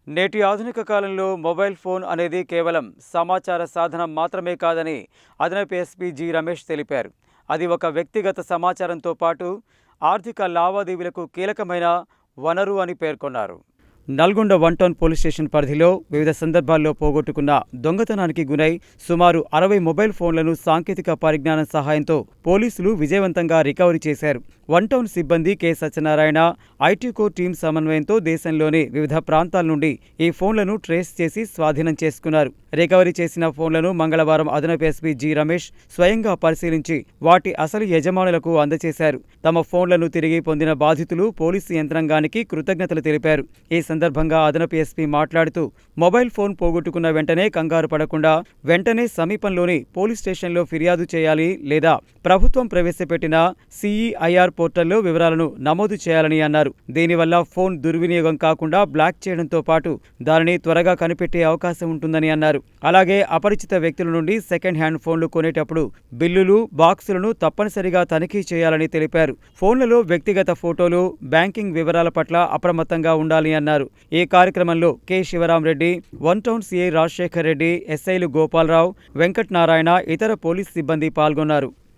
నేటి ఆధునిక కాలంలో మొబైల్ ఫోన్ అనేది కేవలం సమాచార సాధనం మాత్రమే కాదని అదనపు ఎస్పీ జి రమేష్ తెలిపారు. అది ఒక వ్యక్తిగత సమాచారంతో పాటు ఆర్థిక లావాదేవీలకు కీలకమైన వనరు అని పేర్కొన్నారు. నల్గొండ 1 టౌన్ పోలీస్ స్టేషన్ పరిధిలో వివిధ సందర్భాల్లో పోగొట్టుకున్న దొంగతనానికి గురై సుమారు 60 మొబైల్ ఫోన్లను సాంకేతిక పరిజ్ఞానం సహాయంతో పోలీసులు విజయవంతంగా రికవరీ చేశారు. 1 టౌన్ సిబ్బంది K Satyanarayana, IT core team సమన్వయంతో దేశంలోని వివిధ ప్రాంతాల నుండి ఈ ఫోన్లను ట్రేస్ చేసి స్వాధీనం చేసుకున్నారు. రికవరీ చేసిన ఫోన్లను మంగళవారం అదనపు ఎస్పీ జి రమేష్ స్వయంగా పరిశీలించి వాటి అసలు యజమానులకు అందజేశారు. తమ ఫోన్లను తిరిగి పొందిన బాధితులు పోలీసు యంత్రాంగానికి కృతజ్ఞతలు తెలిపారు. ఈ సందర్భంగా అదనపు ఎస్పీ మాట్లాడుతూ మొబైల్ ఫోన్ పోగొట్టుకున్న వెంటనే కంగారు పడకుండా వెంటనే సమీపంలోని పోలీస్ స్టేషన్లో ఫిర్యాదు చేయాలి లేదా ప్రభుత్వం ప్రవేశపెట్టిన సిఈఐఆర్ పోర్టల్లో వివరాలను నమోదు చేయాలని అన్నారు. దీనివల్ల ఫోన్ దుర్వినియోగం కాకుండా బ్లాక్ చేయడంతో పాటు దానిని త్వరగా కనిపెట్టే అవకాశం ఉంటుందని అన్నారు. అలాగే అపరిచిత వ్యక్తుల నుండి సెకండ్ హ్యాండ్ ఫోన్లు కొనేటప్పుడు బిల్లులు, బాక్సులను తప్పనిసరిగా తనిఖీ చేయాలని తెలిపారు. ఫోన్లలో వ్యక్తిగత ఫోటోలు, బ్యాంకింగ్ వివరాల పట్ల అప్రమత్తంగా ఉండాలని అన్నారు. ఈ కార్యక్రమంలో K Sivarama Reddy, 1 town CI Rajasekhar Reddy, ఎస్ఐలు గోపాలరావు, వెంకట్ నారాయణ, ఇతర పోలీస్ సిబ్బంది పాల్గొన్నారు.